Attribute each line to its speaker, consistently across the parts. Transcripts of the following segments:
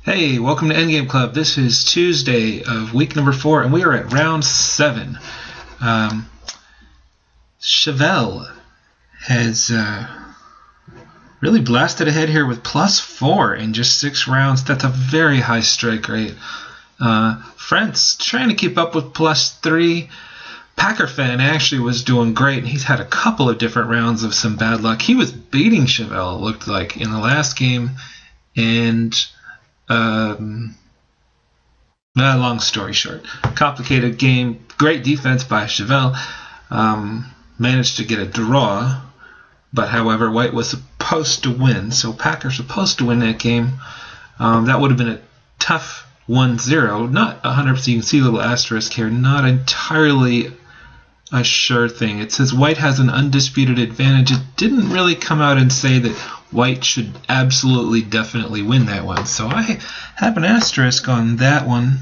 Speaker 1: Hey, welcome to Endgame Club. This is Tuesday of week number 4, and we are at round 7. cheVelle has really blasted ahead here with +4 in just 6 rounds. That's a very high strike rate. Frentz trying to keep up with +3. Packer fan actually was doing great, and he's had a couple of different rounds of some bad luck. He was beating cheVelle, it looked like, in the last game, and long story short, complicated game, great defense by cheVelle, managed to get a draw, but however, White was supposed to win, so Packer supposed to win that game. That would have been a tough 1-0, not 100%, you can see a little asterisk here, not entirely a sure thing. It says White has an undisputed advantage. It didn't really come out and say that White should absolutely definitely win that one, so I have an asterisk on that one.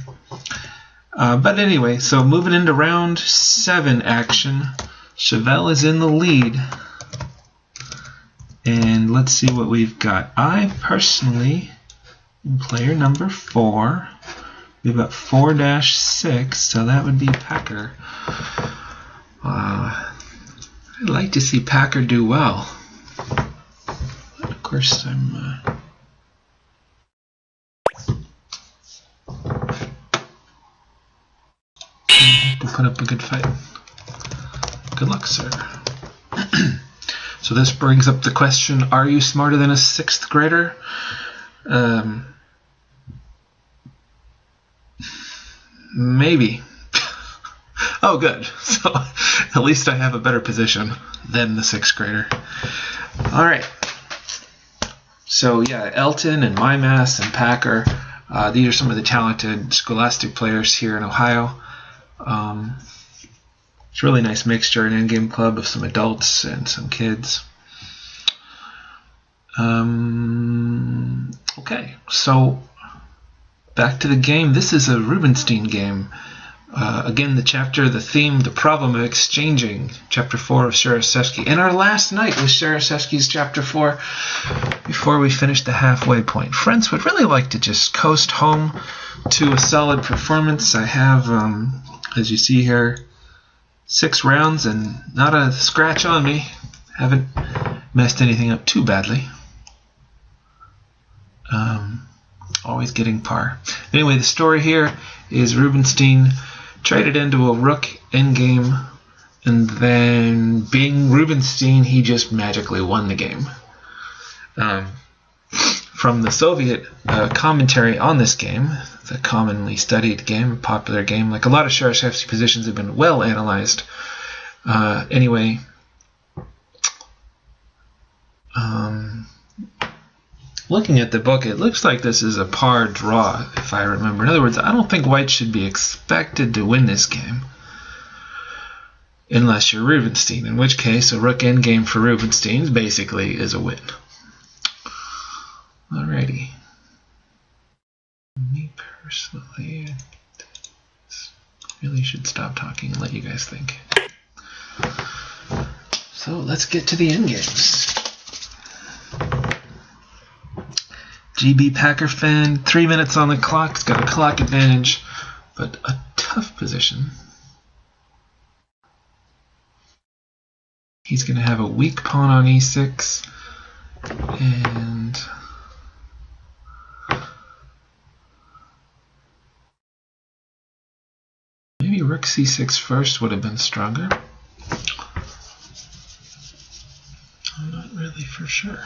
Speaker 1: But anyway, so moving into round 7 action, cheVelle is in the lead, and let's see what we've got. I personally am player number 4. We've got 4-6, so that would be Packer. I'd like to see Packer do well. Of course, I'm have to put up a good fight. Good luck, sir. So this brings up the question, are you smarter than a 6th grader? Maybe. Oh, good. So at least I have a better position than the 6th grader. All right. So yeah, Elton and Mymas and Packer, these are some of the talented Scholastic players here in Ohio. It's a really nice mixture in Endgame Club of some adults and some kids. Okay, so back to the game. This is a Rubinstein game. Again, the theme, the problem of exchanging, Chapter 4 of Sharashevsky. And our last night was Sharashevsky's Chapter 4 before we finished the halfway point. Frentz would really like to just coast home to a solid performance. I have, as you see here, 6 rounds and not a scratch on me. Haven't messed anything up too badly. Always getting par. Anyway, the story here is Rubinstein traded into a rook endgame, and then being Rubinstein, he just magically won the game. From the Soviet commentary on this game, it's a commonly studied game, a popular game, like a lot of Sharashevsky positions have been well analyzed. Anyway, looking at the book, it looks like this is a par draw, if I remember. In other words, I don't think White should be expected to win this game unless you're Rubinstein, in which case a rook endgame for Rubinstein basically is a win. Alrighty. Me personally, really should stop talking and let you guys think. So let's get to the endgames. GB Packer fan, 3 minutes on the clock. He's got a clock advantage, but a tough position. He's going to have a weak pawn on e6, and maybe rook c6 first would have been stronger. I'm not really for sure.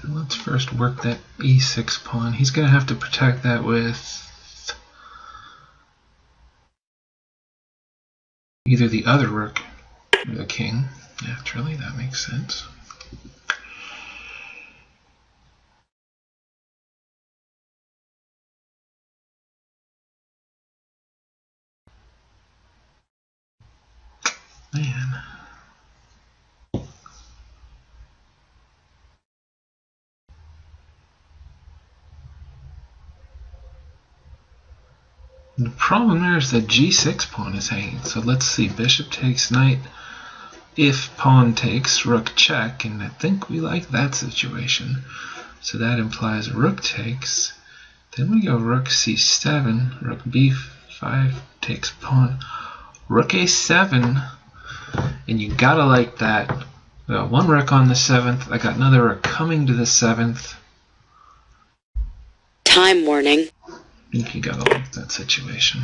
Speaker 1: Let's first work that e6 pawn. He's going to have to protect that with either the other rook or the king. Naturally, that makes sense. Man. The problem there is that g6 pawn is hanging. So let's see. Bishop takes knight. If pawn takes, rook check. And I think we like that situation. So that implies rook takes. Then we go rook c7. Rook b5 takes pawn. Rook a7. And you gotta like that. We got one rook on the 7th. I got another rook coming to the 7th.
Speaker 2: Time warning.
Speaker 1: I think you gotta like that situation.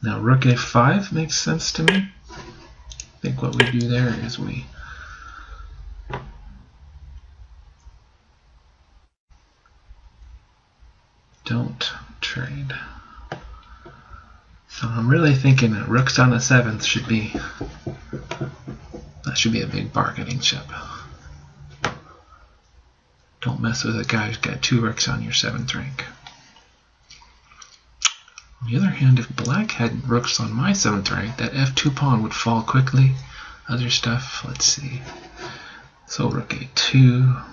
Speaker 1: Now rook a5 makes sense to me. I think what we do there is we don't trade. So I'm really thinking that rooks on the 7th should be a big bargaining chip. Don't mess with a guy who's got 2 rooks on your 7th rank. On the other hand, if black had rooks on my 7th rank, that f2 pawn would fall quickly. Other stuff, let's see. So rook a2.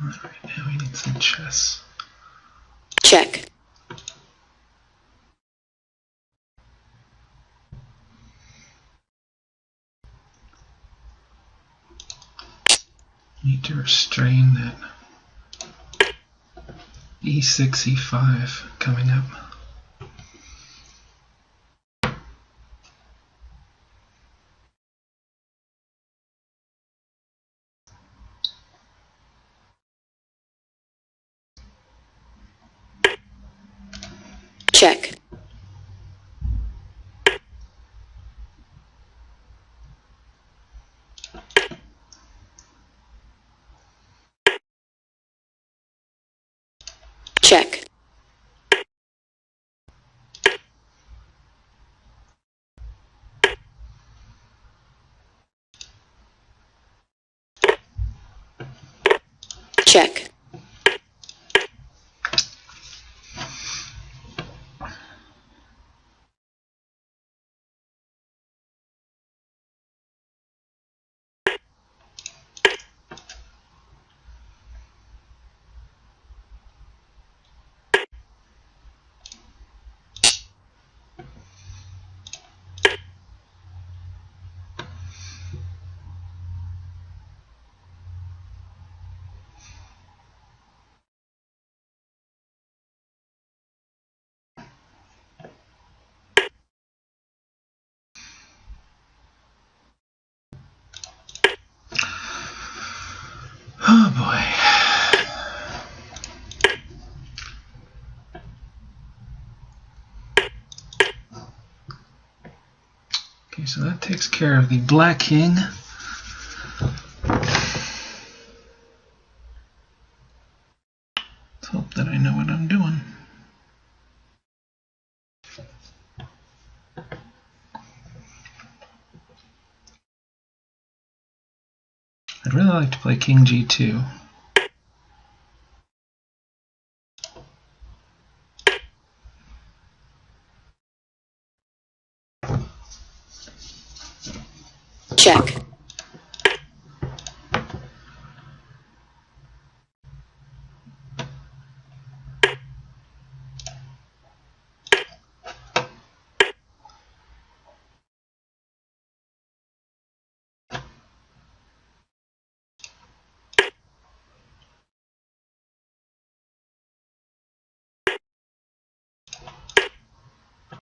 Speaker 1: Alright, now we need some chess.
Speaker 2: Check.
Speaker 1: Need to restrain that e6, e5 coming up.
Speaker 2: Check. Check. Check.
Speaker 1: Oh boy. Okay, so that takes care of the black king. Let's hope that I know what I'm doing. I'd really like to play king g2.
Speaker 2: Check.